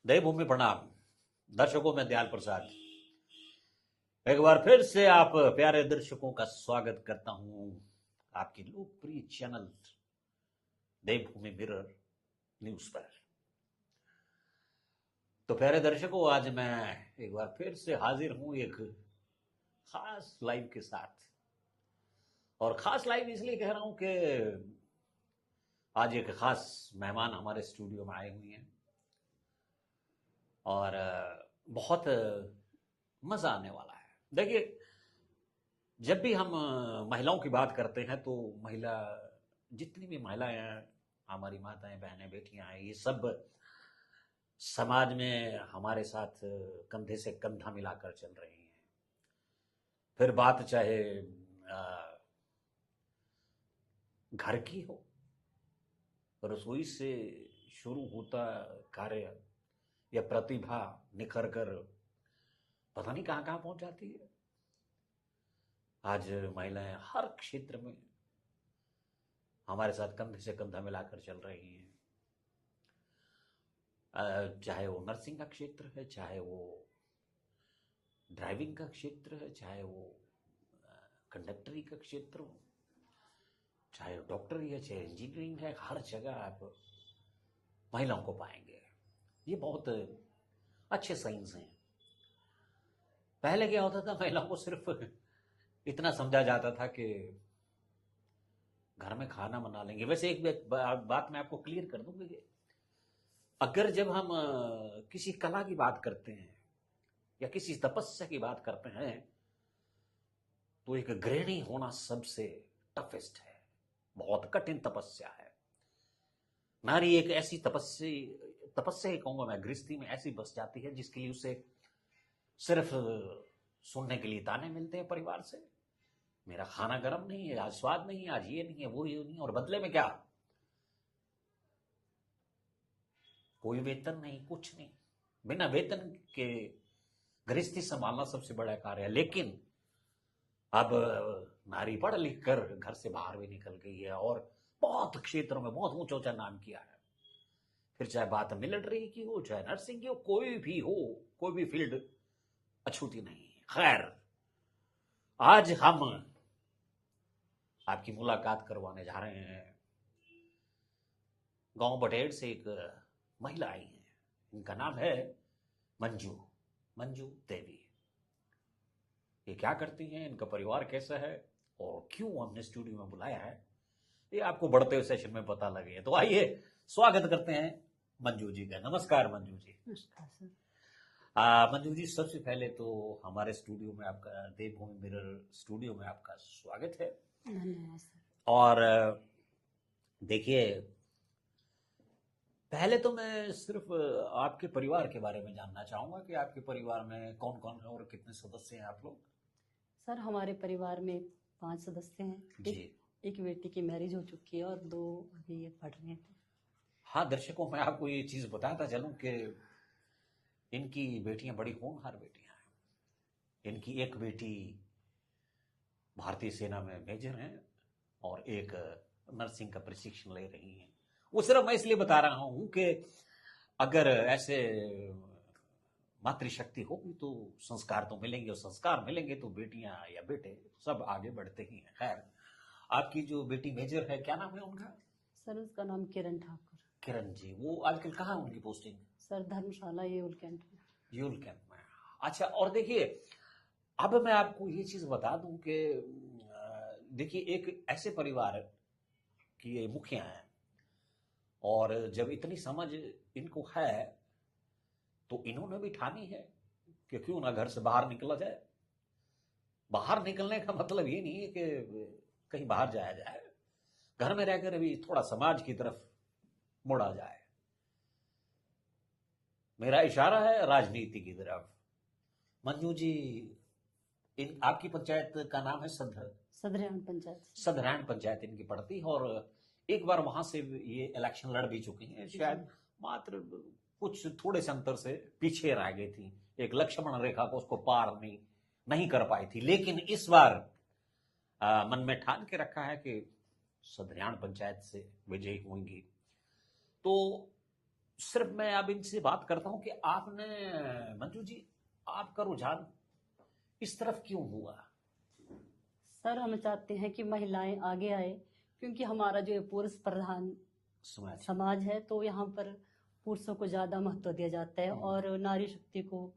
देवभूमि प्रणाम। दर्शकों में दयाल प्रसाद एक बार फिर से आप प्यारे दर्शकों का स्वागत करता हूं आपकी लोकप्रिय चैनल देवभूमि मिरर न्यूज पर। तो प्यारे दर्शकों, आज मैं एक बार फिर से हाजिर हूं एक खास लाइव के साथ। और खास लाइव इसलिए कह रहा हूं कि आज एक खास मेहमान हमारे स्टूडियो में आए हुए हैं और बहुत मजा आने वाला है। देखिए, जब भी हम महिलाओं की बात करते हैं तो महिला, जितनी भी महिलाएं हैं, हमारी माताएं, बहनें, बेटियां हैं, ये सब समाज में हमारे साथ कंधे से कंधा मिलाकर चल रही हैं। फिर बात चाहे घर की हो, रसोई से शुरू होता कार्य या प्रतिभा निखर कर पता नहीं कहां कहां पहुंच जाती है। आज महिलाएं हर क्षेत्र में हमारे साथ कंधे से कंधा मिलाकर चल रही हैं। चाहे वो नर्सिंग का क्षेत्र है, चाहे वो ड्राइविंग का क्षेत्र है, चाहे वो कंडक्टरी का क्षेत्र हो, चाहे डॉक्टरी है, चाहे इंजीनियरिंग है, हर जगह आप महिलाओं को पाएंगे। ये बहुत अच्छे साइंस हैं। पहले क्या होता था, महिलाओं को सिर्फ इतना समझा जाता था कि घर में खाना बना लेंगे। वैसे एक बात मैं आपको क्लियर कर दूं कि अगर जब हम किसी कला की बात करते हैं या किसी तपस्या की बात करते हैं तो एक गृहिणी होना सबसे टफेस्ट है, बहुत कठिन तपस्या है। नारी एक ऐसी तपस्या ही कहूंगा मैं, गृहस्थी में ऐसी बस जाती है जिसके लिए उसे सिर्फ सुनने के लिए ताने मिलते हैं परिवार से। मेरा खाना गर्म नहीं है, आज स्वाद नहीं है, आज ये नहीं है, वो ये नहीं है, और बदले में क्या? कोई वेतन नहीं, कुछ नहीं। बिना वेतन के गृहस्थी संभालना सबसे बड़ा कार्य है। लेकिन अब नारी पढ़ लिख कर घर से बाहर भी निकल गई है और बहुत क्षेत्रों में बहुत ऊंचा ऊंचा नाम किया है। फिर चाहे बात मिलिट्री की हो, चाहे नर्सिंग की हो, कोई भी हो, कोई भी फील्ड अछूती नहीं है। खैर, आज हम आपकी मुलाकात करवाने जा रहे हैं। गांव बटेर से एक महिला आई है, इनका नाम है मंजू देवी। ये क्या करती हैं, इनका परिवार कैसा है और क्यों हमने स्टूडियो में बुलाया है, ये आपको बढ़ते हुए सेशन में पता लगे। तो आइए स्वागत करते हैं मंजू जी का। नमस्कार मंजू जी। नमस्कार सर। मंजू जी, सबसे पहले तो हमारे स्टूडियो में आपका, देवभूमि मिरर स्टूडियो में आपका स्वागत है। धन्यवाद सर। और देखिए, पहले तो मैं सिर्फ आपके परिवार के बारे में जानना चाहूंगा कि आपके परिवार में कौन कौन है और कितने सदस्य हैं आप लोग? सर, हमारे परिवार में 5 सदस्य हैं। जी। एक बेटी की मैरिज हो चुकी है और 2 अभी ये पढ़ रहे थे। हाँ दर्शकों, मैं आपको ये चीज बताता चलूं कि इनकी बेटियां बड़ी होनहार बेटियां हैं। इनकी एक बेटी भारतीय सेना में मेजर हैं और एक नर्सिंग का प्रशिक्षण ले रही हैं। वो सिर्फ मैं इसलिए बता रहा हूं कि अगर ऐसे मातृशक्ति होगी तो संस्कार तो मिलेंगे, और संस्कार मिलेंगे तो बेटियां या बेटे सब आगे बढ़ते ही हैं। खैर, आपकी जो बेटी मेजर है, क्या नाम है उनका? सर, उसका नाम किरण ठाकुर। किरण जी, वो आजकल कहाँ है उनकी पोस्टिंग? सर, धर्मशाला यूल कैंप में। यूल कैंप में। अच्छा, और देखिए, अब मैं आपको ये चीज बता दूं कि देखिए, एक ऐसे परिवार की ये मुखिया हैं और जब इतनी समझ इनको है तो इन्होंने भी ठानी है कि क्यों ना घर से बाहर निकला जाए। बाहर निकलने का मतलब ये नहीं है कि कहीं बाहर जाया जाए, घर में रहकर अभी थोड़ा समाज की तरफ मुड़ा जाए। मेरा इशारा है राजनीति की तरफ। मंजू जी, आपकी पंचायत का नाम है सधरैण पंचायत। सधरैण पंचायत इनकी पड़ती है और एक बार वहां से ये इलेक्शन लड़ भी चुकी हैं। शायद मात्र कुछ थोड़े से अंतर से पीछे रह गई थी, एक लक्ष्मण रेखा को उसको पार नहीं कर पाई थी। लेकिन इस बार मन में ठान के रखा है कि सधरैण पंचायत से विजयी होंगी। तो सिर्फ मैं अब इनसे बात करता हूं कि आपने, मंजू जी, आपका रुझान इस तरफ क्यों हुआ? सर हम चाहते हैं कि महिलाएं आगे आए, क्योंकि हमारा जो पुरुष प्रधान समाज। समाज है, तो यहाँ पर पुरुषों को ज्यादा महत्व दिया जाता है और नारी शक्ति को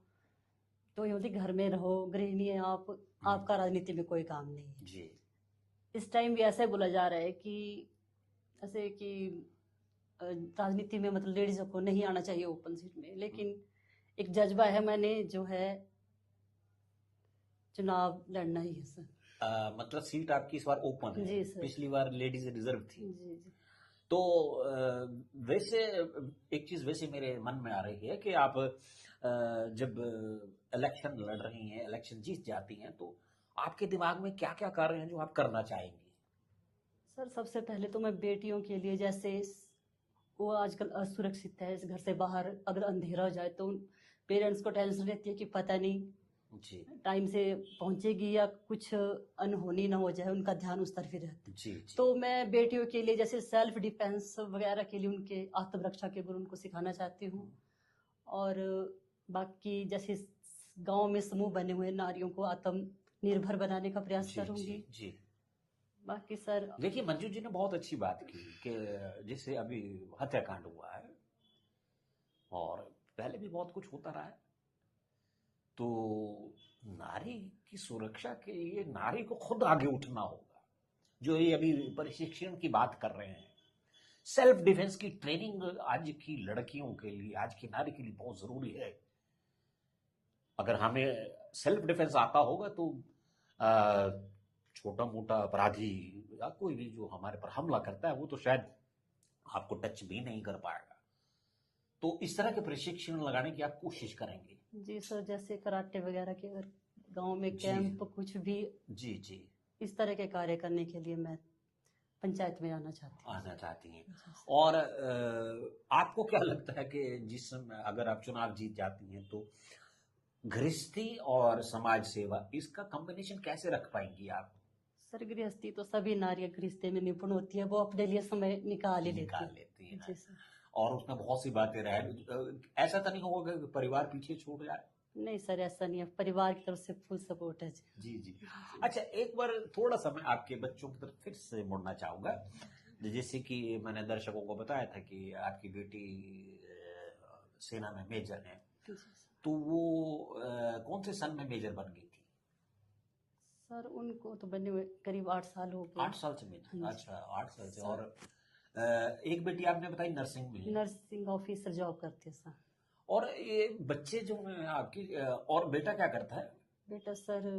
तो ये होती घर में रहो, गृहिणी है आप, आपका राजनीति में कोई काम नहीं है। जी। इस टाइम भी ऐसे बोला जा रहा है कि ऐसे कि राजनीति में मतलब लेडीजों को नहीं आना चाहिए ओपन सीट में, लेकिन एक जज्बा है, मैंने जो है चुनाव लड़ना ही है सर। मतलब सीट आपकी इस बार ओपन है? जी सर। पिछली बार लेडीज रिजर्व थी। जी जी। तो वैसे एक चीज वैसे मेरे मन में आ रही है कि आप जब इलेक्शन लड़ रही हैं, इलेक्शन जीत जाती हैं, तो आपके दिमाग में क्या क्या कार्य हैं जो आप करना चाहेंगी? सर सबसे पहले तो मैं बेटियों के लिए, जैसे वो आजकल असुरक्षित है, इस घर से बाहर अगर अंधेरा हो जाए तो पेरेंट्स को टेंशन रहती है कि पता नहीं जी टाइम से पहुंचेगी या कुछ अनहोनी ना हो जाए, उनका ध्यान उस तरफ ही रहता है। जी जी। तो मैं बेटियों के लिए जैसे सेल्फ डिफेंस वगैरह के लिए उनके आत्मरक्षा के गुण उनको सिखाना चाहती हूँ। और बाकी जैसे गांव में समूह बने हुए नारियों को आत्मनिर्भर बनाने का प्रयास जी करूंगी। जी जी। बाकी सर देखिए, मंजू जी ने बहुत अच्छी बात की कि जैसे अभी हत्याकांड हुआ है और पहले भी बहुत कुछ होता रहा है, तो नारी की सुरक्षा के लिए नारी को खुद आगे उठना होगा। जो ये अभी प्रशिक्षण की बात कर रहे हैं, सेल्फ डिफेंस की ट्रेनिंग आज की लड़कियों के लिए, आज की नारी के लिए बहुत जरूरी है। अगर हमें सेल्फ डिफेंस आता होगा तो छोटा मोटा अपराधी या कोई भी जो हमारे पर हमला करता है वो तो शायद आपको टच भी नहीं कर पाएगा। तो इस तरह के प्रशिक्षण लगाने की आप कोशिश करेंगे? जी सर, जैसे कराटे वगैरह के अगर गांव में जी। कैंप कुछ भी जी जी। इस तरह के कार्य करने के लिए मैं पंचायत में आना चाहती हैं। जी सर। और आपको क्या लगता है कि अगर आप चुनाव जीत जाती हैं तो गृहस्थी और समाज सेवा, इसका कॉम्बिनेशन कैसे रख पाएंगी आप? सर गृहस्थी तो सभी नारियां गृहस्थी में निपुण होती है, वो अपने लिए समय निकाल ही निकाल लेती लेती है। है जी ना? सर। और उसमें बहुत सी बातें रहे, ऐसा तो नहीं होगा कि परिवार पीछे छूट जाए? नहीं सर, ऐसा नहीं है, परिवार की तरफ से फुल सपोर्ट है जी। जी जी। अच्छा, एक बार थोड़ा सा मैं आपके बच्चों की तरफ फिर से मुड़ना चाहूंगा। जैसे कि मैंने दर्शकों को बताया था कि आपकी बेटी सेना में मेजर है, जी सर। तो वो कौन से सन में मेजर बन गई थी? सर उनको तो बने हुए करीब 8 साल हो गए। 8 साल से मेजर? हाँ जी। अच्छा, 8 साल से। सर। और एक बेटी आपने बताई नर्सिंग में है। नर्सिंग ऑफिसर जॉब करते हैं सर। और ये बच्चे जो हैं आपकी, और बेटा क्या करता है? बेटा सर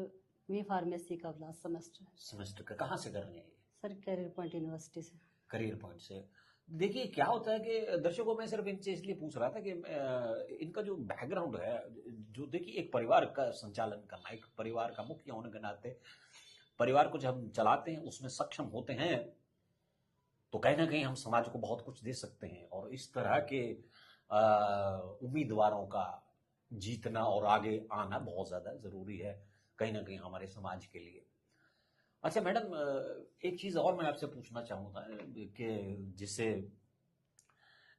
बी फार्मेसी का लास्ट सेमेस्टर। सेमेस्टर का कहाँ से कर रहे हैं? सर कैरियर पॉइंट यूनिवर्सिटी से। करियर पॉइंट से। देखिए क्या होता है कि दर्शकों, में सिर्फ इनसे इसलिए पूछ रहा था कि इनका जो बैकग्राउंड है, जो देखिए एक परिवार का संचालन करना, एक परिवार का मुखिया होने के नाते परिवार को जब हम चलाते हैं, उसमें सक्षम होते हैं, तो कहीं ना कहीं हम समाज को बहुत कुछ दे सकते हैं। और इस तरह के उम्मीदवारों का जीतना और आगे आना बहुत ज्यादा जरूरी है कहीं ना कहीं हमारे समाज के लिए। अच्छा मैडम, एक चीज और मैं आपसे पूछना चाहूंगा कि जिससे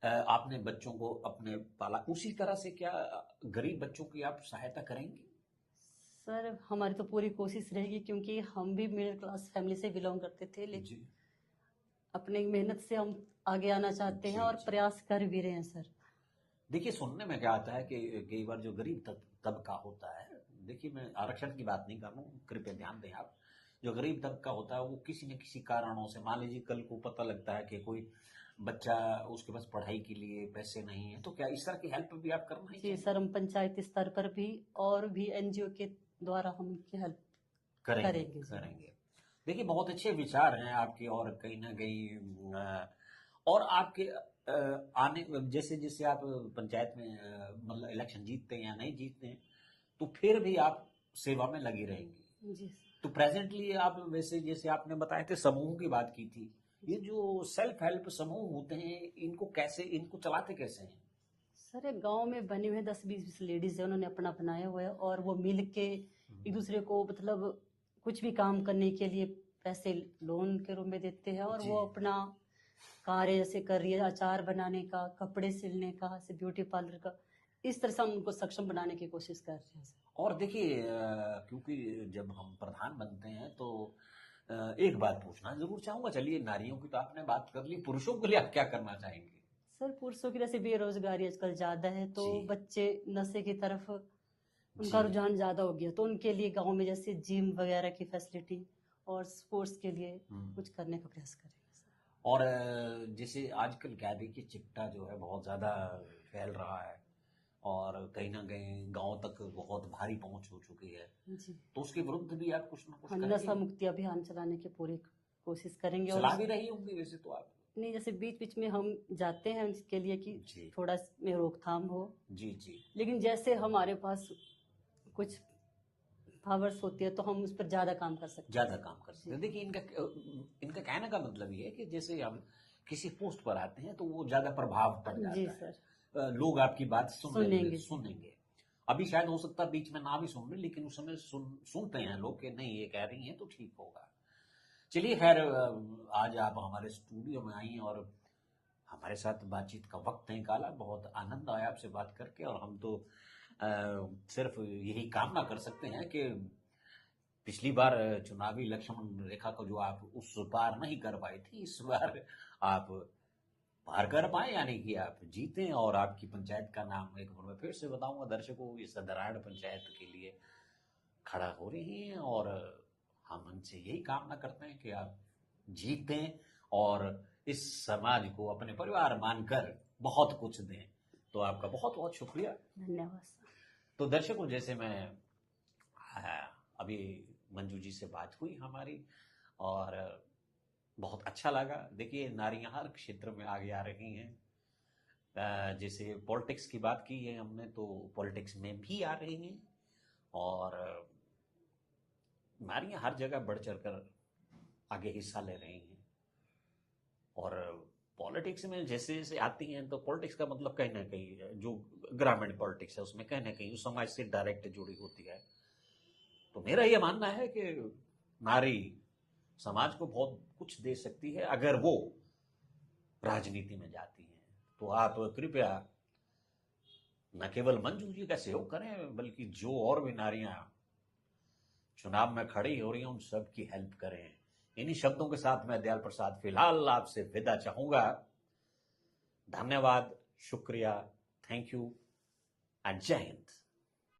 आपने बच्चों को अपने पाला, उसी तरह से क्या गरीब बच्चों की आप सहायता करेंगे? सर हमारी तो पूरी कोशिश रहेगी, क्योंकि हम भी मिडिल क्लास फैमिली से बिलोंग करते थे, लेकिन जी अपनी मेहनत से हम आगे आना चाहते हैं जी और जी। प्रयास कर भी रहे हैं सर। देखिए, सुनने में क्या आता है कि कई बार जो गरीब तबका होता है, देखिए मैं आरक्षण की बात नहीं कर रहा हूँ, कृपया ध्यान दें आप। जो गरीब तबका होता है वो किसी न किसी कारणों से, मान लीजिए कल को पता लगता है कि कोई बच्चा, उसके पास पढ़ाई के लिए पैसे नहीं है, तो क्या इस तरह की हेल्प भी आप करना ही जी चाहिए? सर, हम पंचायती स्तर पर भी और भी एनजीओ के द्वारा हम उनकी हेल्प करेंगे करेंगे जी। करेंगे। देखिए बहुत अच्छे विचार हैं आपके, और कहीं ना कहीं और आपके आने, जैसे जैसे आप पंचायत में मतलब इलेक्शन जीतते हैं या नहीं जीतते हैं, तो फिर भी आप सेवा में लगी रहेंगी। जी तो प्रेजेंटली आप, वैसे जैसे आपने बताए थे समूह की बात की थी, ये जो सेल्फ हेल्प समूह होते हैं, इनको चलाते कैसे हैं? सर, एक गांव में बने हुए 10-20 लेडीज है, उन्होंने अपना बनाया हुआ है और वो मिल के एक दूसरे को मतलब कुछ भी काम करने के लिए पैसे लोन के रूप में देते हैं और जी। वो अपना कार्य जैसे कर रही है, अचार बनाने का, कपड़े सिलने का, जैसे ब्यूटी पार्लर का, इस तरह से हम उनको सक्षम बनाने की कोशिश कर रहे हैं सर। और देखिए क्योंकि जब हम प्रधान बनते हैं तो एक बात पूछना जरूर चाहूंगा। चलिए, नारियों की तो आपने बात कर ली, पुरुषों के लिए आप क्या करना चाहेंगे? सर पुरुषों की जैसे बेरोजगारी आजकल ज्यादा है, तो जी। बच्चे नशे की तरफ उनका जी। रुझान ज्यादा हो गया, तो उनके लिए गांव में जैसे जिम वगैरह की फैसिलिटी और स्पोर्ट्स के लिए हम्म। कुछ करने का प्रयास करेंगे सर। और जैसे आजकल क्या देखिए, चिट्टा जो है बहुत ज़्यादा फैल रहा है और कहीं ना कहीं गांव तक बहुत भारी पहुंच हो चुकी है, जी तो उसके विरुद्ध भी आप कुछ ना कुछ हाँ, करेंगे? नशा मुक्ति अभियान चलाने की पूरी कोशिश करेंगे। और चला भी रही होंगी वैसे तो आप। नहीं, जैसे बीच बीच में हम जाते हैं इसके लिए कि जी। थोड़ा इसमें रोकथाम हो, जी। जी। लेकिन जैसे हमारे पास कुछ पावर्स होती है तो हम उस पर ज्यादा काम कर सकते ज़्यादा हैं। काम कर सकते हैं। देखिए, इनका कहने का मतलब ये है कि जैसे हम किसी पोस्ट पर आते हैं तो वो ज़्यादा प्रभाव पड़ जाता जी है। सर। लोग आपकी बात सुनेंगे। सुनेंगे। अभी शायद हो सकता है बीच में ना भी सुन रहे, लेकिन उस समय सुनते हैं लोग कि नहीं, ये कह रही हैं तो ठीक होगा। चलिए खैर, आज आप हमारे स्टूडियो में आई और हमारे साथ बातचीत का वक्त निकाला। बहुत आनंद आया आपसे बात करके, और हम तो सिर्फ यही कामना कर सकते हैं कि पिछली बार चुनावी लक्ष्मण रेखा को जो आप उस पार नहीं कर पाई थी, इस बार आप पार कर पाए, यानी कि आप जीतें। और आपकी पंचायत का नाम एक बार मैं फिर से बताऊंगा दर्शकों, ये सदराड़ पंचायत के लिए खड़ा हो रही हैं, और हम उनसे यही कामना करते हैं कि आप जीतें और इस समाज को अपने परिवार मानकर बहुत कुछ दें। तो आपका बहुत बहुत शुक्रिया। धन्यवाद सर। तो दर्शकों, जैसे मैं अभी मंजू जी से बात हुई हमारी, और बहुत अच्छा लगा। देखिए, नारियां हर क्षेत्र में आगे आ रही हैं। जैसे पॉलिटिक्स की बात की है हमने, तो पॉलिटिक्स में भी आ रही हैं, और नारियां हर जगह बढ़ चढ़कर आगे हिस्सा ले रही हैं। और पॉलिटिक्स में जैसे जैसे आती हैं, तो पॉलिटिक्स का मतलब कहीं ना कहीं जो ग्रामीण पॉलिटिक्स है उसमें कहीं ना कहीं उस समाज से डायरेक्ट जुड़ी होती है। तो मेरा ये मानना है कि नारी समाज को बहुत कुछ दे सकती है अगर वो राजनीति में जाती है। तो आप कृपया न केवल मंजू जी का सहयोग करें, बल्कि जो और भी नारियां चुनाव में खड़ी हो रही हैं उन सब की हेल्प करें। इन्हीं शब्दों के साथ मैं दयाल प्रसाद फिलहाल आपसे विदा चाहूंगा। धन्यवाद, शुक्रिया, थैंक यू एंड जय हिंद।